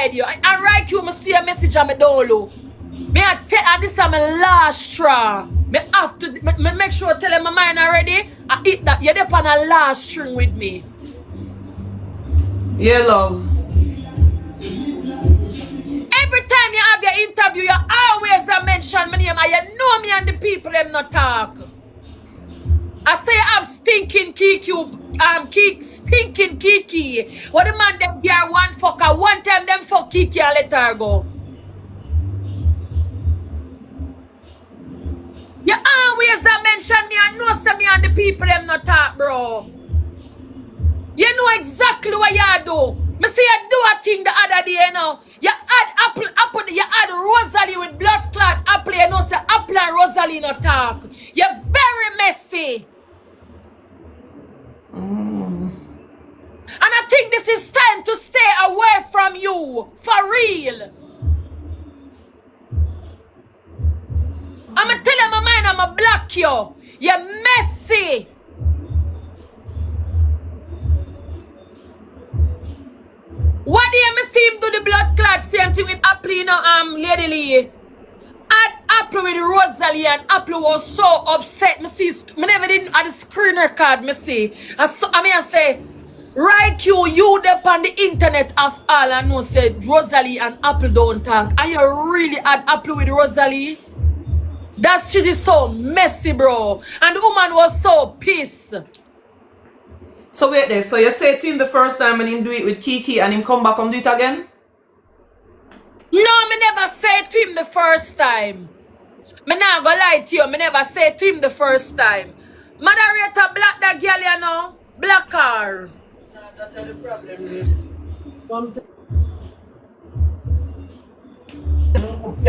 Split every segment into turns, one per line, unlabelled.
hide you. And RoyQ, me see a message on me download. Me a tell, and this is my last straw. Me have to, me make sure I tell him my mind already. I eat that. You're there on a last string with me.
Yeah, love.
Every time you have your interview, you always mention my name, and you know me and the people them not talk. I say I have stinking Kiki, stinking Kiki. What the man them gear one fucker, one time them fuck Kiki and let her go. You always mention me and know say me and the people them not talk, bro. You know exactly what you do. Me see you do a thing the other day, you know. You add apple, you add Rosalie with blood clot apple, you know, say apple and Rosalie no talk. You're very messy. And I think this is time to stay away from you. For real. I'ma tell you my mind, I'ma block you. You're messy. What do you see him do the blood clot? Same thing with Apple, you know, Lady Lee. Add Apple with Rosalie, and Apple was so upset. Me see, me never didn't add the screen record, me see. I say, RoyQ, you up on the internet of all I know said Rosalie and Apple don't talk. And you really add Apple with Rosalie? That shit is so messy, bro. And the woman was so pissed.
So wait there, so you say to him the first time and him do it with Kiki and him come back and do it again?
No, me never said to him the first time. Me not gonna lie to you, me never said to him the first time. Moderator black that girl, you know? Black her.
That's the problem, for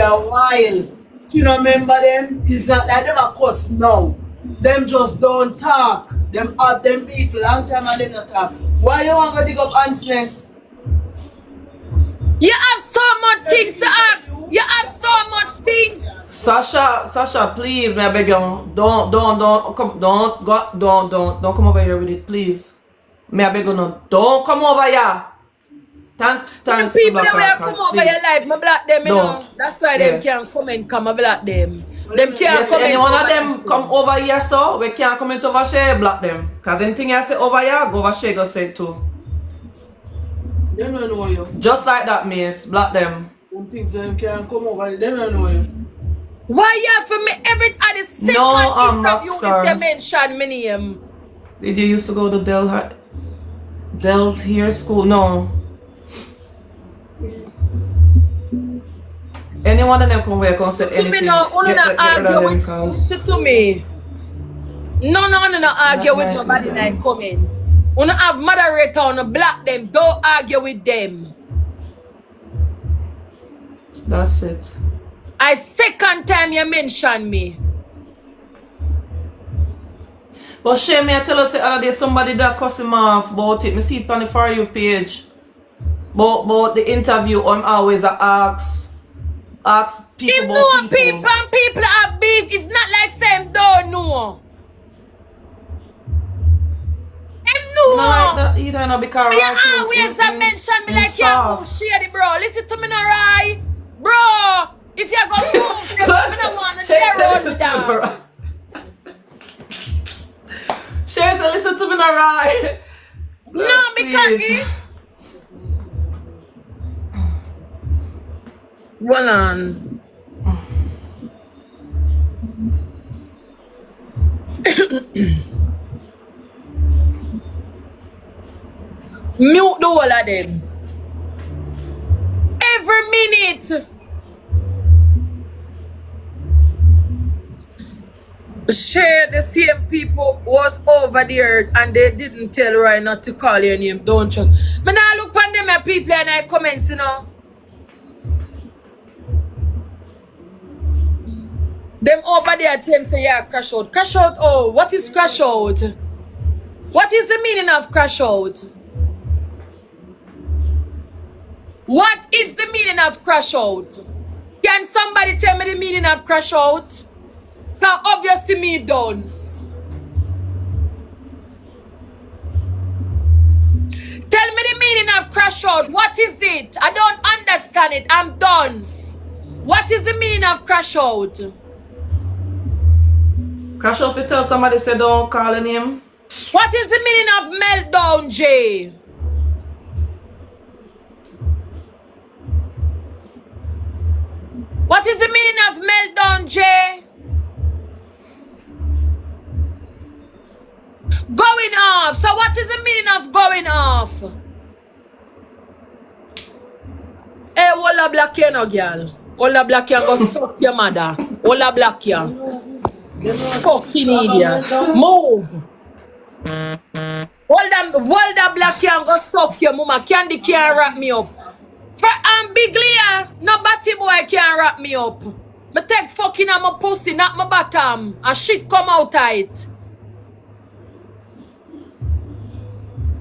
a while. You remember them? It's not like them a cuss now. Them just don't talk. Them have them beef long time and they not talk. Why you want to dig up ants nest?
You have so much things to ask. You have so much things.
Sasha, please, may I beg you, don't come over here with it, please. May I beg you, no, don't come over here. Thanks.
The people that will come over your life, I block them, you know. That's why them can't come and come, I block them. Them can't come
any one of them come over here, so we can't come into over Shay, block them. Because anything I say over here, go over Shay, go say it too.
Them don't know you.
Just like that, miss, block them.
Some things them can't come over, them don't know you.
Why you for me every at the second interview is they mention my name?
Did you used to go to Dell's hair school? No. Anyone of them come where can say anything.
No, to me. No, argue with nobody in the comments. Wanna have moderator on block them. Don't argue with them.
That's it.
I second time you mention me.
But Shay, me I tell us the other day somebody that cuss him off about it. Me see it on the For You page. But the interview, I'm always ask people
Him
about
know
people.
And people have beef. It's not like same don't know. Him know.
No, like that either, no, because
you always mention me like you shady, bro. Listen to me now, right? Bro, if you go move, I don't want to tear me down.
Shay said, listen to me now, right?
No, because well on. Mute the whole of them. Every minute. Share the same people was over there and they didn't tell Roy not to call your name. Don't trust. But now look on them people and I comments, you know. Them over there tell say yeah, crash out. Crash out, oh, what is crash out? What is the meaning of crash out? What is the meaning of crash out? Can somebody tell me the meaning of crash out? Because obviously me don't. Tell me the meaning of crash out. What is it? I don't on it. I'm done. What is the meaning of crash out?
Crash out to tell somebody say don't call a name.
What is the meaning of meltdown, Jay? What is the meaning of meltdown, Jay? Going off. So what is the meaning of going off? Hey, Ola Black you no girl. Ola Black you go suck your mother. Ola Black you. Fucking idiot. Move. Ola Black you go suck your mama. Candy can't wrap me up. For Big Leah, no batty boy can't wrap me up. Me take fucking on my pussy, not my bottom. And shit come out of it.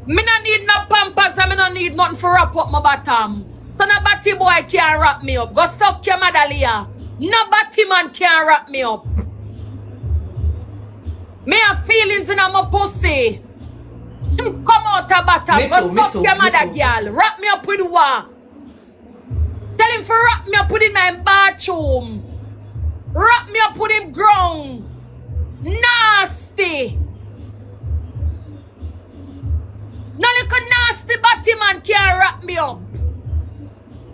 Me no need no pampers and me no need nothing for wrap up my bottom. So no batty boy can't wrap me up. Go suck your mother, Leah. No batty man can't wrap me up. Me have feelings in my pussy. Shit come out of bottom. Go suck your mother, girl. Wrap me up with what? Tell him for wrap me up with in my bathroom. Wrap me up with him ground. Nasty. No little nasty batty man can't wrap me up.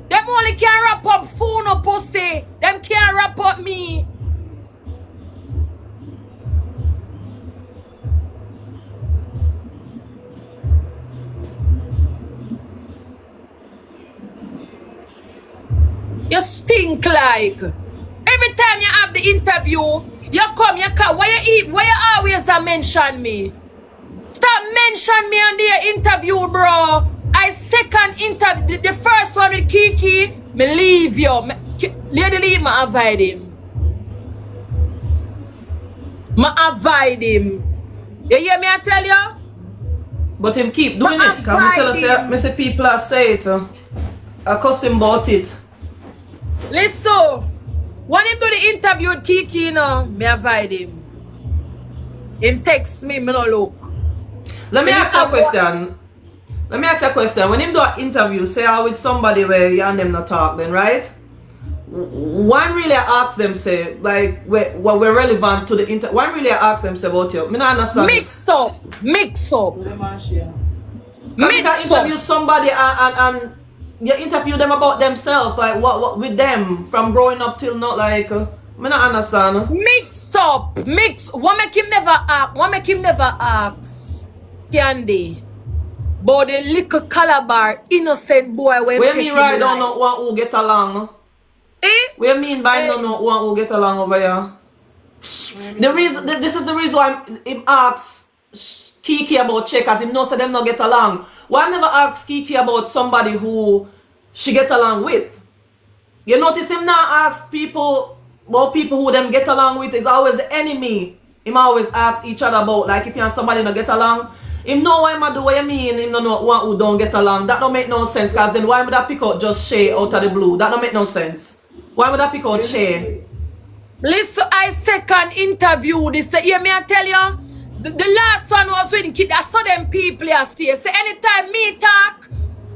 Them only can wrap up phone or pussy. Them can't wrap up me. You stink like. Every time you have the interview, you come, you come. Why you eat? Why you always mention me? Stop mention me on the interview, bro. I second interview. The first one with Kiki, me leave you. Lady leave, me avoid him. Me avoid him. You hear me I tell you?
But him keep doing it. Because me tell us, me say people are say it. I cuss him about it.
Listen, when him do the interview with Kiki, you know, me avoid him. Him text me no look.
Let me ask you a question. Let me ask you a question. When him do an interview, say with somebody where you and them not talk, then right? One really ask them say like what we're relevant to the interview. One really ask them say about you. Me not understand.
Mix up.
Mix up. You can interview somebody and you interview them about themselves, like what with them from growing up till not like. Me not understand.
Mix up. What make him never ask? What make him never ask? Candy. But the little calabar innocent boy when
we mean right don't know one who get along.
Eh?
We mean by don't know one who get along over here. The reason this is the reason why him asks Kiki about Shay, cause him knows that them not get along. Why never ask Kiki about somebody who she get along with? You notice him now ask people about people who them get along with is always the enemy. Him always ask each other about like if you and somebody not get along. Him know why I do what you mean, him don't know one who don't get along. That don't make no sense, cause then why would I pick out just Shay out of the blue? That don't make no sense. Why would I pick out Shay?
Listen, I second interview this. Hear me I tell you? The last one was with the kid. I saw them people here stay. Say anytime me talk,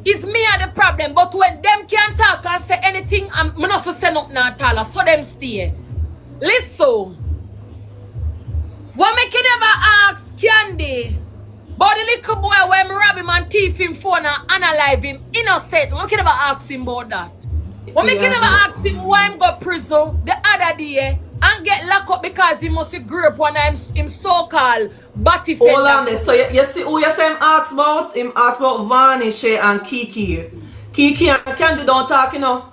it's me are the problem. But when them can't talk and say anything, I'm not for say nothing at all. I saw them stay. Listen. What make you never ask Candy? But the little boy when me rob him and thief him phone and analyze him innocent. What can never ask him about that? What make you never ask him why him go prison the other day and get locked up because he must grow up when him so-called batty fella.
Hold on there. So you see who you say him ask about? Him ask about Vani, Shay and Kiki. Kiki and Candy don't talk, you know.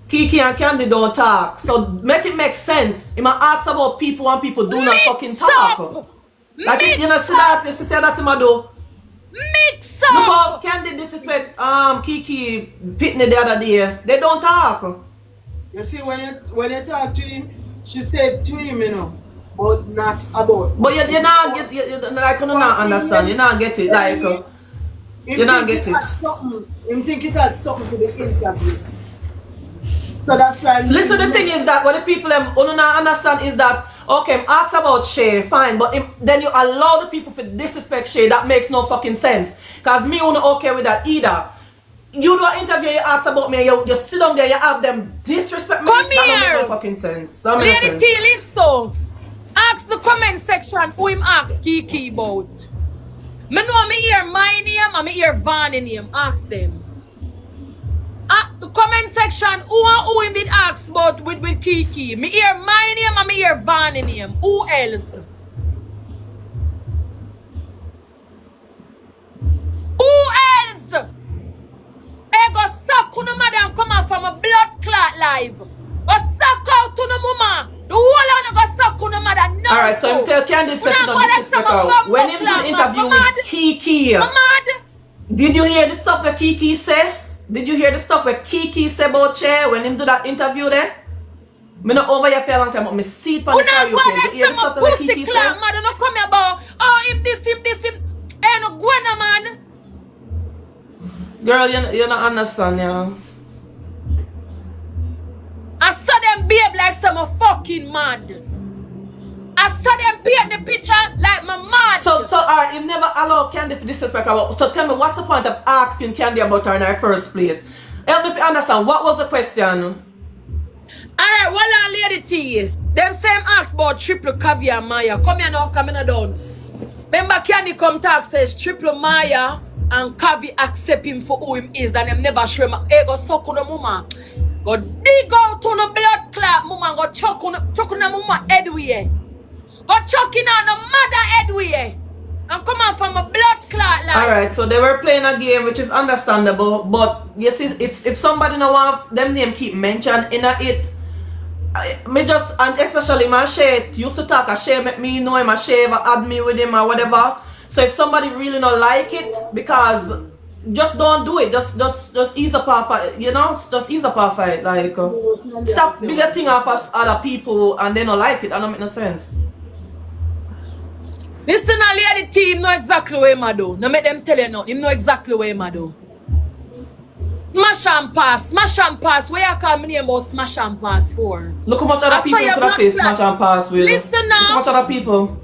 Kiki and Candy don't talk. So make it make sense. Him ask about people and people do not fucking talk. Like if you know see that, you see that him do.
Mix up!
Look how Candy disrespect Kiki Pitney the other day. They don't talk.
You see when you talk to him, she said to him, you know, but not about.
But you not get you like you not understand. You not get it like you not get it.
Him think it had something to the interview. So that's why.
Listen, the thing is that what the people don't understand is that okay, ask about Shay, fine, but then you allow the people to disrespect Shay. That makes no fucking sense. Cause me not okay with that either. you do an interview, you ask about me, you sit down there, you have them disrespect me.
Come
That don't
here.
make no fucking sense. That makes
Lady
sense.
T, listen. Ask the comment section who him ask Kiki about. Me know me hear my name and me hear Vanny name. Ask them. The comment section who him did ask about with Kiki. Me hear my name and me hear Vanny name. Who else? Who else? I go suck on the madam come out from a blood clot live. Go suck out to the mama. The whole of go suck on the mother. No.
Alright, so him tell Candice say she don't disrespect her. When him did the interview with Kiki, did you hear the stuff that Kiki say? Did you hear the stuff where Kiki say about Shay when him do that interview there? Me not over here for a long time, but me see it on the fire. You hear the stuff that Kiki say?
Mother, no come here about, oh, him this. Ain't no going man.
Girl, you don't understand, yeah.
I saw them behave like some fucking mad. I saw them paint the picture like my mad.
So alright, you never allow Candy to disrespect her. So tell me, what's the point of asking Candy about her in her first place? Help me if you understand, what was the question?
Alright, well on Lady T. Them same ask about triple caviar Maya. Come here now, come in a dance. Remember Candy come talk says triple Maya and Cavi accept him for who him is, and them never show him. Hey, go suck on the mama. Go dig out on the blood clot, mama. Go chuck on the mama head way. Go chucking on the mother head way. And come on from a blood clot like.
Alright, so they were playing a game which is understandable, but you see, if somebody no want them name keep mentioned in it, me just, and especially my Shay used to talk, a Shay make me know him, a Shay ever add me with him or whatever. So if somebody really not like it, because just don't do it. Just ease up off it, you know? Just ease up off it. Like stop building a thing off of other people and they don't like it. That don't make no sense.
Listen, a lady team know exactly where him do. No make them tell you nothing. Him know exactly where him do. Smash and pass. Smash and pass. Where you call me name about smash and pass for?
Look how much other people could have played smash and pass with.
Listen now.
Look how much other people.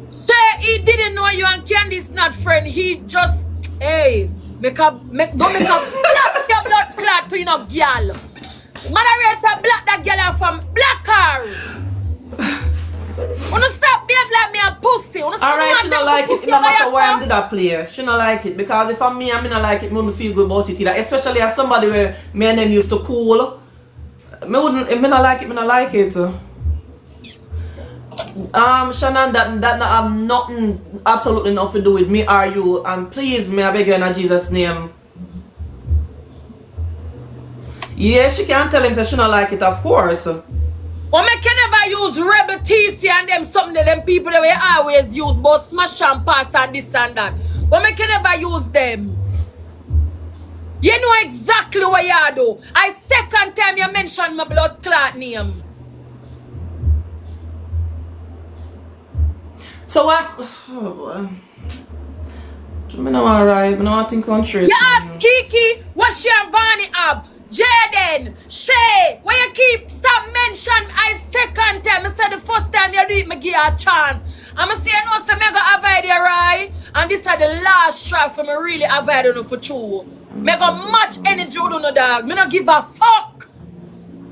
Say he didn't know you and Candy's not friend. He just, hey, don't make a black your blood clot to you know girl. Moderator black that girl from black car. Wanna stop being like me and pussy.
Alright, she don't like it. No matter why I did that play. She don't like it. Because if I'm me, I don't like it. I wouldn't feel good about it either. Especially as somebody where me and them used to cool. I don't like it. I don't like it. Shannon, that not have nothing, absolutely nothing to do with me or you. And please, may I beg you in Jesus' name. Yeah, she can tell him that she don't like it, of course.
Well, I can never use Rebel TC and them something that them people that we always use, both smash and pass and this and that. But I can never use them. You know exactly what you do. I second time you mentioned my blood clot name.
So what? Oh boy. I don't alright. I don't think country.
You ask Kiki what she and Vanny have. Jaden, Shay, where you keep stop mention I second time. I said the first time you do it, me give you a chance. I'ma say you know so me go avoid you, right? And this is the last try for me really avoid you for true. Me go much energy with you, dog. Me not give a fuck.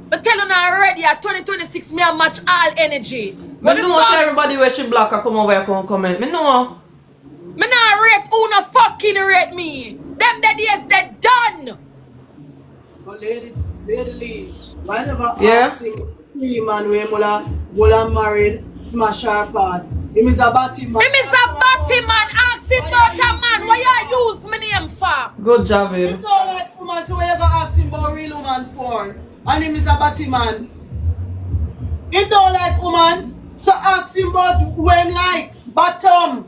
But tell you now already at 2026 me a match all energy.
But know say everybody where she black I come over here come comment. Me know.
Me not rate who no fucking rate me. Them the days they done.
But lady Lee, why never
yeah?
asking three man who married, smash or pass? Him is a batty man.
Him is a batty man. Ask him about a man. Why you use me name for?
Good job,
You don't like woman, so why you gonna ask him about real woman for? And him is a batty man. You don't like woman, so ask him about who him like. Bottom.